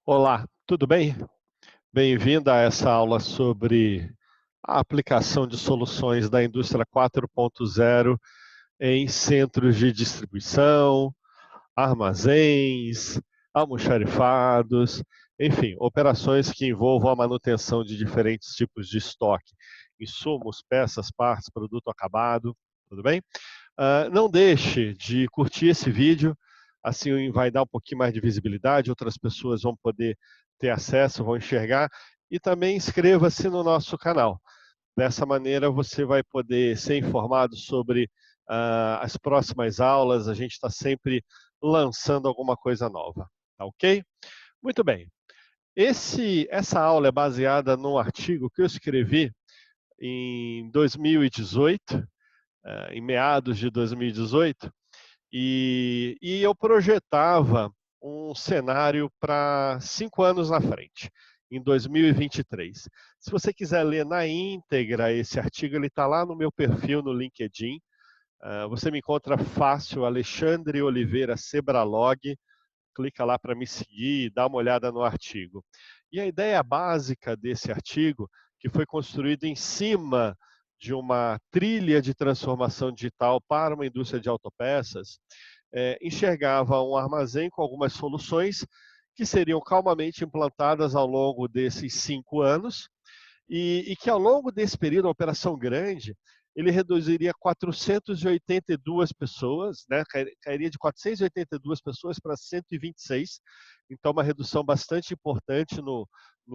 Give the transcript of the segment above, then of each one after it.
Olá, tudo bem? Bem-vindo a essa aula sobre a aplicação de soluções da indústria 4.0 em centros de distribuição, armazéns, almoxarifados, enfim, operações que envolvam a manutenção de diferentes tipos de estoque, insumos, peças, partes, produto acabado, tudo bem? Não deixe de curtir esse vídeo, assim vai dar um pouquinho mais de visibilidade, outras pessoas vão poder ter acesso, vão enxergar, e também inscreva-se no nosso canal. Dessa maneira você vai poder ser informado sobre as próximas aulas, a gente está sempre lançando alguma coisa nova, tá ok? Muito bem, essa aula é baseada num artigo que eu escrevi em 2018, em meados de 2018, e eu projetava um cenário para 5 anos na frente, em 2023. Se você quiser ler na íntegra esse artigo, ele está lá no meu perfil no LinkedIn. Você me encontra fácil, Alexandre Oliveira Sebralog, clica lá para me seguir e dá uma olhada no artigo. E a ideia básica desse artigo, que foi construído em cima de uma trilha de transformação digital para uma indústria de autopeças, enxergava um armazém com algumas soluções que seriam calmamente implantadas ao longo desses 5 anos e que ao longo desse período, a operação grande, ele reduziria 482 pessoas, né? Cairia de 482 pessoas para 126, então uma redução bastante importante no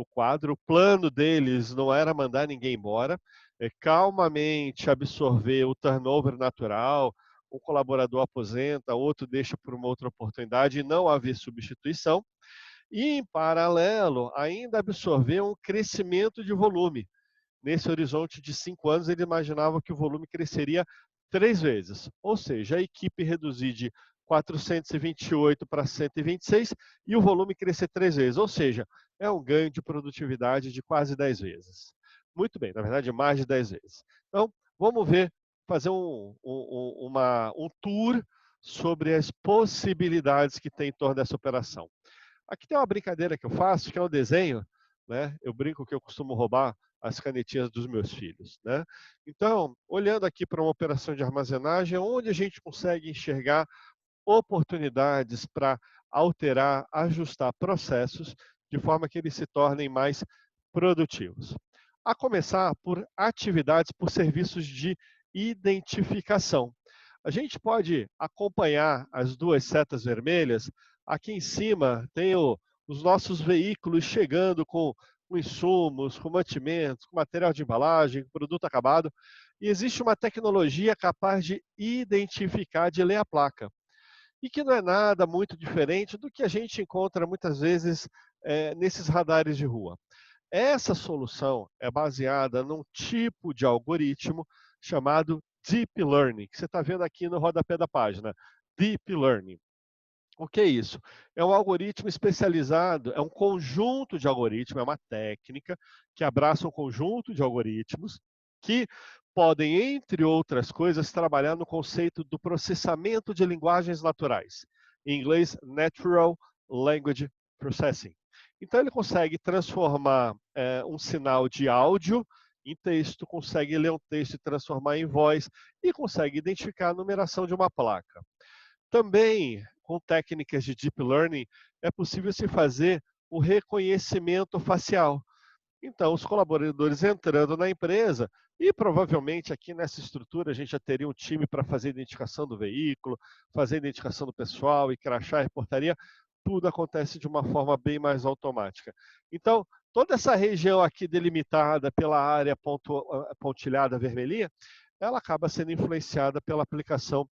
quadro. O plano deles não era mandar ninguém embora, calmamente absorver o turnover natural, um colaborador aposenta, outro deixa por uma outra oportunidade e não haver substituição. E, em paralelo, ainda absorver um crescimento de volume. Nesse horizonte de 5 anos, ele imaginava que o volume cresceria 3 vezes, ou seja, a equipe reduzir de 428 para 126 e o volume crescer 3 vezes, ou seja, é um ganho de produtividade de quase 10 vezes. Muito bem, na verdade, mais de 10 vezes. Então, vamos ver, fazer um tour sobre as possibilidades que tem em torno dessa operação. Aqui tem uma brincadeira que eu faço, que é o desenho, né? Eu brinco que eu costumo roubar as canetinhas dos meus filhos, né? Então, olhando aqui para uma operação de armazenagem, onde a gente consegue enxergar oportunidades para alterar, ajustar processos de forma que eles se tornem mais produtivos. A começar por atividades, por serviços de identificação. A gente pode acompanhar as duas setas vermelhas. Aqui em cima tem os nossos veículos chegando com insumos, com mantimentos, com material de embalagem, com produto acabado. E existe uma tecnologia capaz de identificar, de ler a placa. E que não é nada muito diferente do que a gente encontra muitas vezes nesses radares de rua. Essa solução é baseada num tipo de algoritmo chamado Deep Learning, que você está vendo aqui no rodapé da página. Deep Learning. O que é isso? É um algoritmo especializado, é um conjunto de algoritmos, é uma técnica que abraça um conjunto de algoritmos que podem, entre outras coisas, trabalhar no conceito do processamento de linguagens naturais. Em inglês, Natural Language Processing. Então, ele consegue transformar um sinal de áudio em texto, consegue ler um texto e transformar em voz, e consegue identificar a numeração de uma placa. Também, com técnicas de Deep Learning, é possível se fazer o reconhecimento facial. Então, os colaboradores entrando na empresa, e provavelmente aqui nessa estrutura a gente já teria um time para fazer a identificação do veículo, fazer a identificação do pessoal e crachá e portaria, tudo acontece de uma forma bem mais automática. Então, toda essa região aqui delimitada pela área pontilhada vermelhinha, ela acaba sendo influenciada pela aplicação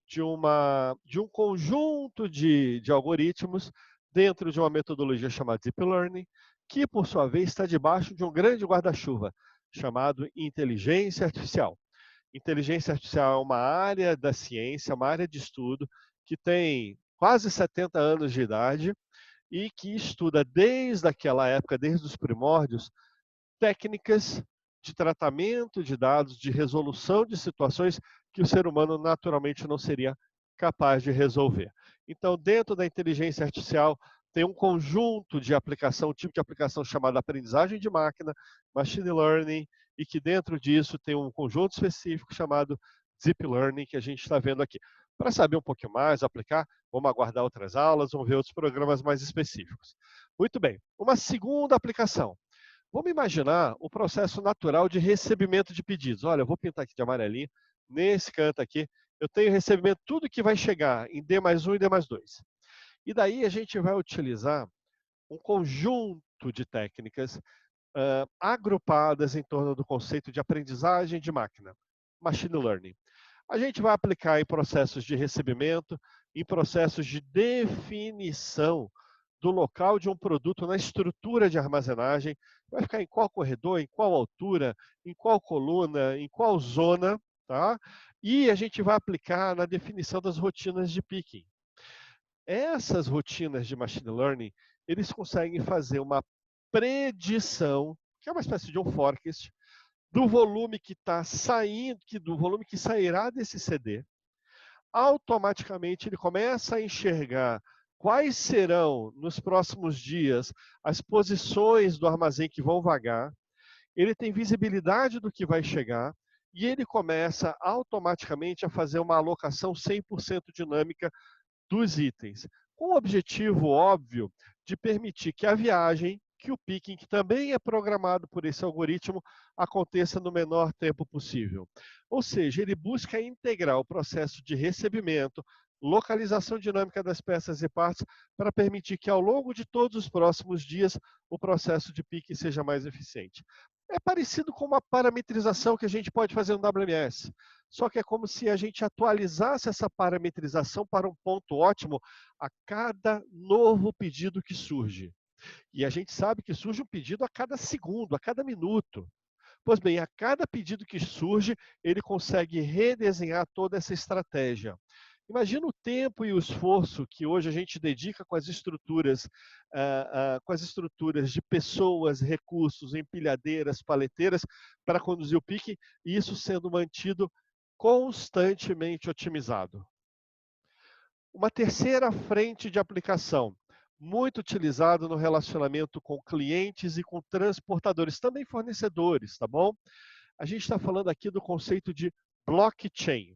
de um conjunto de algoritmos dentro de uma metodologia chamada Deep Learning, que, por sua vez, está debaixo de um grande guarda-chuva chamado inteligência artificial. Inteligência artificial é uma área da ciência, uma área de estudo que tem quase 70 anos de idade e que estuda desde aquela época, desde os primórdios, técnicas de tratamento de dados, de resolução de situações que o ser humano naturalmente não seria capaz de resolver. Então, dentro da inteligência artificial, tem um conjunto de aplicação, um tipo de aplicação chamada aprendizagem de máquina, machine learning, e que dentro disso tem um conjunto específico chamado deep learning, que a gente está vendo aqui. Para saber um pouquinho mais, aplicar, vamos aguardar outras aulas, vamos ver outros programas mais específicos. Muito bem, uma segunda aplicação. Vamos imaginar o processo natural de recebimento de pedidos. Olha, eu vou pintar aqui de amarelinho, nesse canto aqui, eu tenho recebimento, tudo que vai chegar em D+1 e D+2. E daí a gente vai utilizar um conjunto de técnicas agrupadas em torno do conceito de aprendizagem de máquina, machine learning. A gente vai aplicar em processos de recebimento, em processos de definição do local de um produto na estrutura de armazenagem, vai ficar em qual corredor, em qual altura, em qual coluna, em qual zona, tá? E a gente vai aplicar na definição das rotinas de picking. Essas rotinas de machine learning, eles conseguem fazer uma predição, que é uma espécie de um forecast, do volume que está saindo, do volume que sairá desse CD. Automaticamente ele começa a enxergar quais serão, nos próximos dias, as posições do armazém que vão vagar, ele tem visibilidade do que vai chegar, e ele começa automaticamente a fazer uma alocação 100% dinâmica dos itens, com o objetivo óbvio de permitir que a viagem, que o picking, que também é programado por esse algoritmo, aconteça no menor tempo possível. Ou seja, ele busca integrar o processo de recebimento, localização dinâmica das peças e partes, para permitir que ao longo de todos os próximos dias o processo de picking seja mais eficiente. É parecido com uma parametrização que a gente pode fazer no WMS. Só que é como se a gente atualizasse essa parametrização para um ponto ótimo a cada novo pedido que surge. E a gente sabe que surge um pedido a cada segundo, a cada minuto. Pois bem, a cada pedido que surge, ele consegue redesenhar toda essa estratégia. Imagina o tempo e o esforço que hoje a gente dedica com as estruturas de pessoas, recursos, empilhadeiras, paleteiras, para conduzir o pique, e isso sendo mantido constantemente otimizado. Uma terceira frente de aplicação, muito utilizado no relacionamento com clientes e com transportadores, também fornecedores, tá bom? A gente está falando aqui do conceito de blockchain.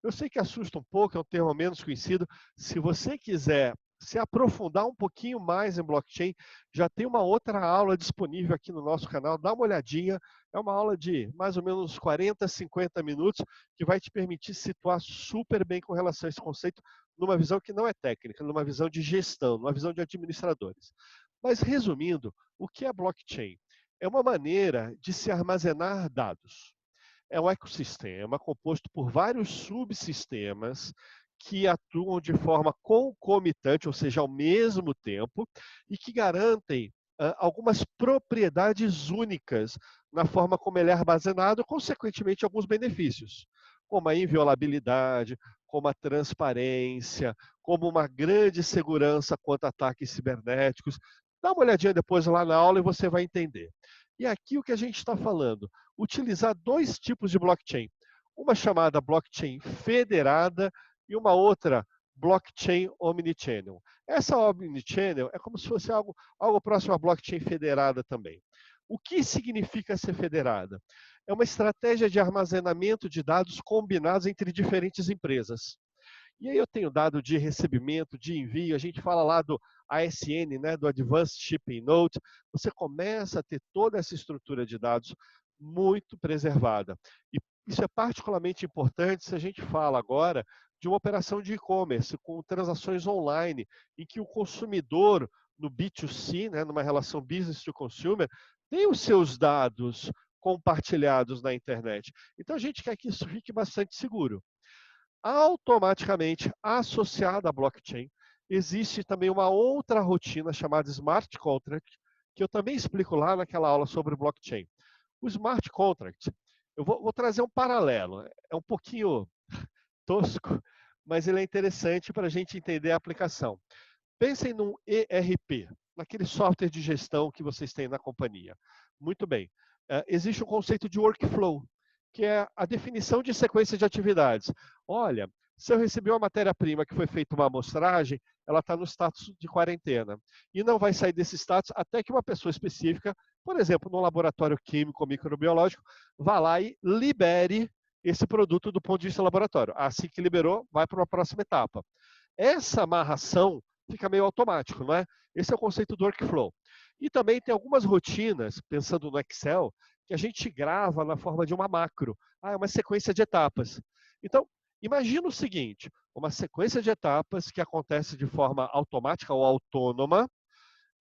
Eu sei que assusta um pouco, é um termo menos conhecido. Se você quiser se aprofundar um pouquinho mais em blockchain, já tem uma outra aula disponível aqui no nosso canal, dá uma olhadinha. É uma aula de mais ou menos 40, 50 minutos, que vai te permitir se situar super bem com relação a esse conceito, numa visão que não é técnica, numa visão de gestão, numa visão de administradores. Mas resumindo, o que é blockchain? É uma maneira de se armazenar dados. É um ecossistema composto por vários subsistemas que atuam de forma concomitante, ou seja, ao mesmo tempo, e que garantem algumas propriedades únicas na forma como ele é armazenado, consequentemente alguns benefícios, como a inviolabilidade, como a transparência, como uma grande segurança quanto a ataques cibernéticos. Dá uma olhadinha depois lá na aula e você vai entender. E aqui o que a gente está falando? Utilizar dois tipos de blockchain. Uma chamada blockchain federada e uma outra blockchain omnichannel. Essa omnichannel é como se fosse algo próximo à blockchain federada também. O que significa ser federada? É uma estratégia de armazenamento de dados combinados entre diferentes empresas. E aí eu tenho dado de recebimento, de envio, a gente fala lá do ASN, né, do Advanced Shipping Note, você começa a ter toda essa estrutura de dados muito preservada. E isso é particularmente importante se a gente fala agora de uma operação de e-commerce com transações online, em que o consumidor no B2C, né, numa relação business to consumer, tem os seus dados compartilhados na internet. Então a gente quer que isso fique bastante seguro. Automaticamente associada à blockchain, existe também uma outra rotina chamada Smart Contract, que eu também explico lá naquela aula sobre blockchain. O Smart Contract, eu vou trazer um paralelo, é um pouquinho tosco, mas ele é interessante para a gente entender a aplicação. Pensem num ERP, naquele software de gestão que vocês têm na companhia. Muito bem. Existe o conceito de workflow, que é a definição de sequência de atividades. Olha, Se eu recebi uma matéria-prima que foi feita uma amostragem, ela está no status de quarentena. E não vai sair desse status até que uma pessoa específica, por exemplo, no laboratório químico ou microbiológico, vá lá e libere esse produto do ponto de vista laboratório. Assim que liberou, vai para uma próxima etapa. Essa amarração fica meio automático, não é? Esse é o conceito do workflow. E também tem algumas rotinas, pensando no Excel, que a gente grava na forma de uma macro. É uma sequência de etapas. Então, imagina o seguinte, uma sequência de etapas que acontece de forma automática ou autônoma,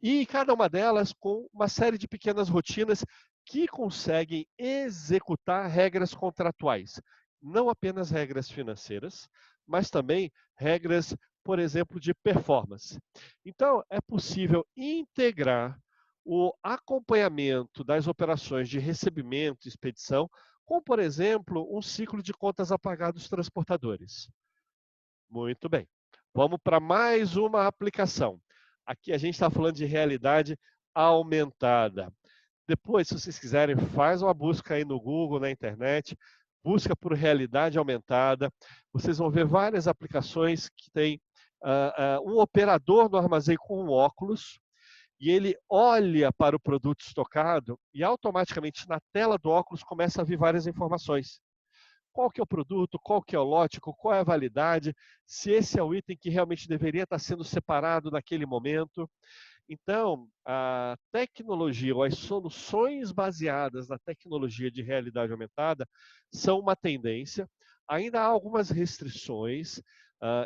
e cada uma delas com uma série de pequenas rotinas que conseguem executar regras contratuais. Não apenas regras financeiras, mas também regras, por exemplo, de performance. Então, é possível integrar o acompanhamento das operações de recebimento e expedição com, por exemplo, um ciclo de contas a pagar dos transportadores. Muito bem. Vamos para mais uma aplicação. Aqui a gente está falando de realidade aumentada. Depois, se vocês quiserem, faz uma busca aí no Google, na internet, busca por realidade aumentada. Vocês vão ver várias aplicações que tem um operador no armazém com um óculos e ele olha para o produto estocado e automaticamente na tela do óculos começa a vir várias informações. Qual que é o produto, qual que é o lote, qual é a validade, se esse é o item que realmente deveria estar sendo separado naquele momento. Então, a tecnologia ou as soluções baseadas na tecnologia de realidade aumentada são uma tendência. Ainda há algumas restrições.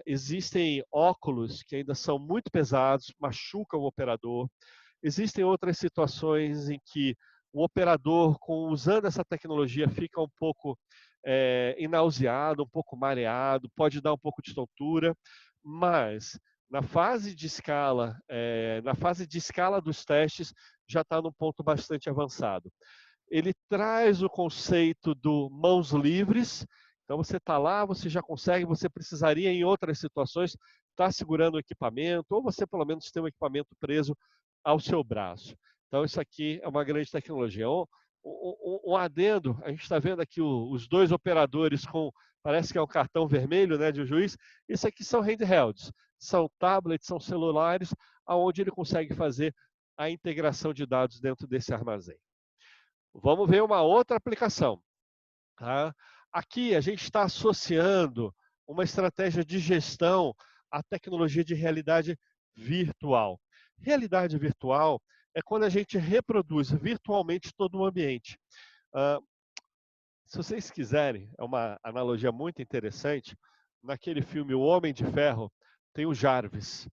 Existem óculos que ainda são muito pesados, machucam o operador. Existem outras situações em que o operador, usando essa tecnologia, fica um pouco nauseado, um pouco mareado, pode dar um pouco de tontura, mas na fase de escala dos testes, já está num ponto bastante avançado. Ele traz o conceito do mãos livres, então você está lá, você já consegue, você precisaria em outras situações estar segurando o equipamento, ou você pelo menos ter um equipamento preso ao seu braço. Então isso aqui é uma grande tecnologia. Um adendo, a gente está vendo aqui os dois operadores com, parece que é um cartão vermelho, né, de um juiz. Isso aqui são handhelds, são tablets, são celulares, aonde ele consegue fazer a integração de dados dentro desse armazém. Vamos ver uma outra aplicação. Tá? Aqui a gente está associando uma estratégia de gestão à tecnologia de realidade virtual. Realidade virtual é quando a gente reproduz virtualmente todo o ambiente. Se vocês quiserem, é uma analogia muito interessante, naquele filme O Homem de Ferro, tem o Jarvis.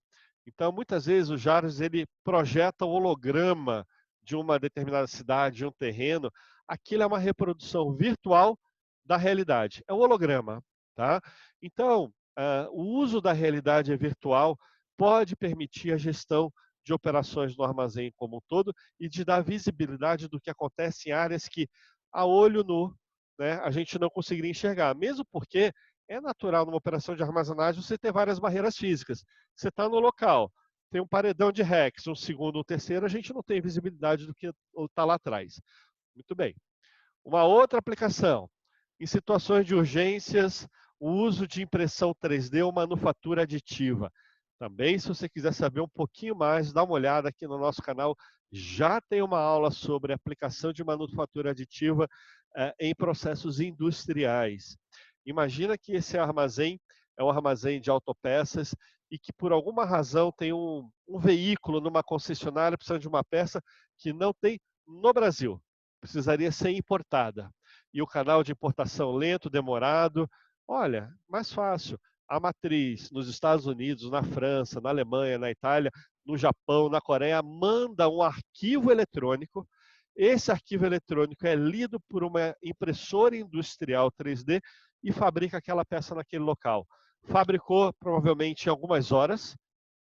Então, muitas vezes, o Jarvis ele projeta o holograma de uma determinada cidade, de um terreno. Aquilo é uma reprodução virtual da realidade. É um holograma. Tá? Então, o uso da realidade virtual pode permitir a gestão de operações no armazém como um todo e de dar visibilidade do que acontece em áreas que, a olho nu, né, a gente não conseguiria enxergar, mesmo porque é natural numa operação de armazenagem você ter várias barreiras físicas. Você está no local, tem um paredão de racks, um segundo, um terceiro, a gente não tem visibilidade do que está lá atrás. Muito bem. Uma outra aplicação, em situações de urgências, o uso de impressão 3D ou manufatura aditiva. Também, se você quiser saber um pouquinho mais, dá uma olhada aqui no nosso canal. Já tem uma aula sobre aplicação de manufatura aditiva em processos industriais. Imagina que esse armazém é um armazém de autopeças e que por alguma razão tem um veículo numa concessionária precisando de uma peça que não tem no Brasil. Precisaria ser importada. E o canal de importação lento, demorado. Olha, mais fácil. A matriz nos Estados Unidos, na França, na Alemanha, na Itália, no Japão, na Coreia, manda um arquivo eletrônico. Esse arquivo eletrônico é lido por uma impressora industrial 3D e fabrica aquela peça naquele local. Fabricou provavelmente em algumas horas,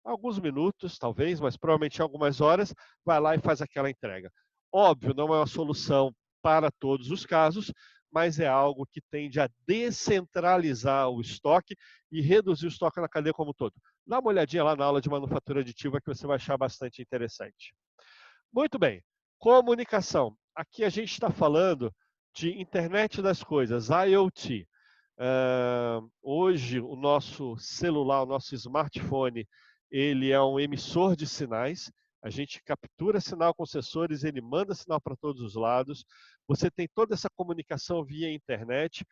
alguns minutos talvez, mas provavelmente em algumas horas, vai lá e faz aquela entrega. Óbvio, não é uma solução para todos os casos, mas é algo que tende a descentralizar o estoque e reduzir o estoque na cadeia como um todo. Dá uma olhadinha lá na aula de manufatura aditiva que você vai achar bastante interessante. Muito bem, comunicação. Aqui a gente está falando de internet das coisas, IoT. Hoje, o nosso celular, o nosso smartphone, ele é um emissor de sinais. A gente captura sinal com sensores, ele manda sinal para todos os lados. Você tem toda essa comunicação via internet.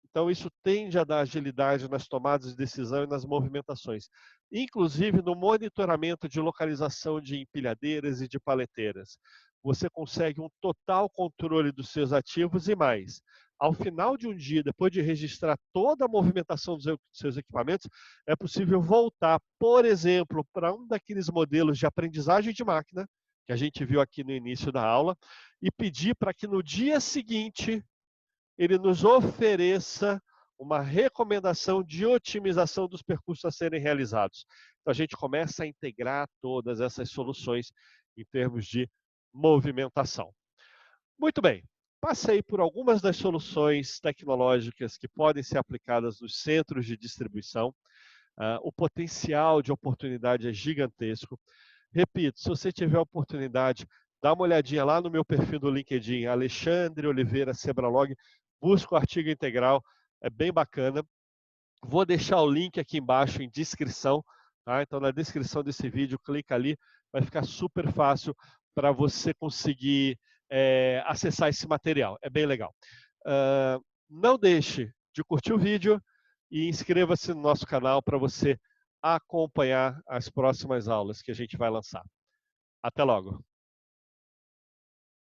Então, isso tende a dar agilidade nas tomadas de decisão e nas movimentações, inclusive no monitoramento de localização de empilhadeiras e de paleteiras. Você consegue um total controle dos seus ativos e mais. Ao final de um dia, depois de registrar toda a movimentação dos seus equipamentos, é possível voltar, por exemplo, para um daqueles modelos de aprendizagem de máquina, que a gente viu aqui no início da aula, e pedir para que no dia seguinte ele nos ofereça uma recomendação de otimização dos percursos a serem realizados. Então, a gente começa a integrar todas essas soluções em termos de movimentação. Muito bem, passei por algumas das soluções tecnológicas que podem ser aplicadas nos centros de distribuição. O potencial de oportunidade é gigantesco. Repito, se você tiver a oportunidade, dá uma olhadinha lá no meu perfil do LinkedIn, Alexandre Oliveira Sebralog, busca o artigo integral, é bem bacana. Vou deixar o link aqui embaixo em descrição, tá? Então na descrição desse vídeo, clica ali, vai ficar super fácil para você conseguir acessar esse material, é bem legal. Não deixe de curtir o vídeo e inscreva-se no nosso canal para você acompanhar as próximas aulas que a gente vai lançar. Até logo!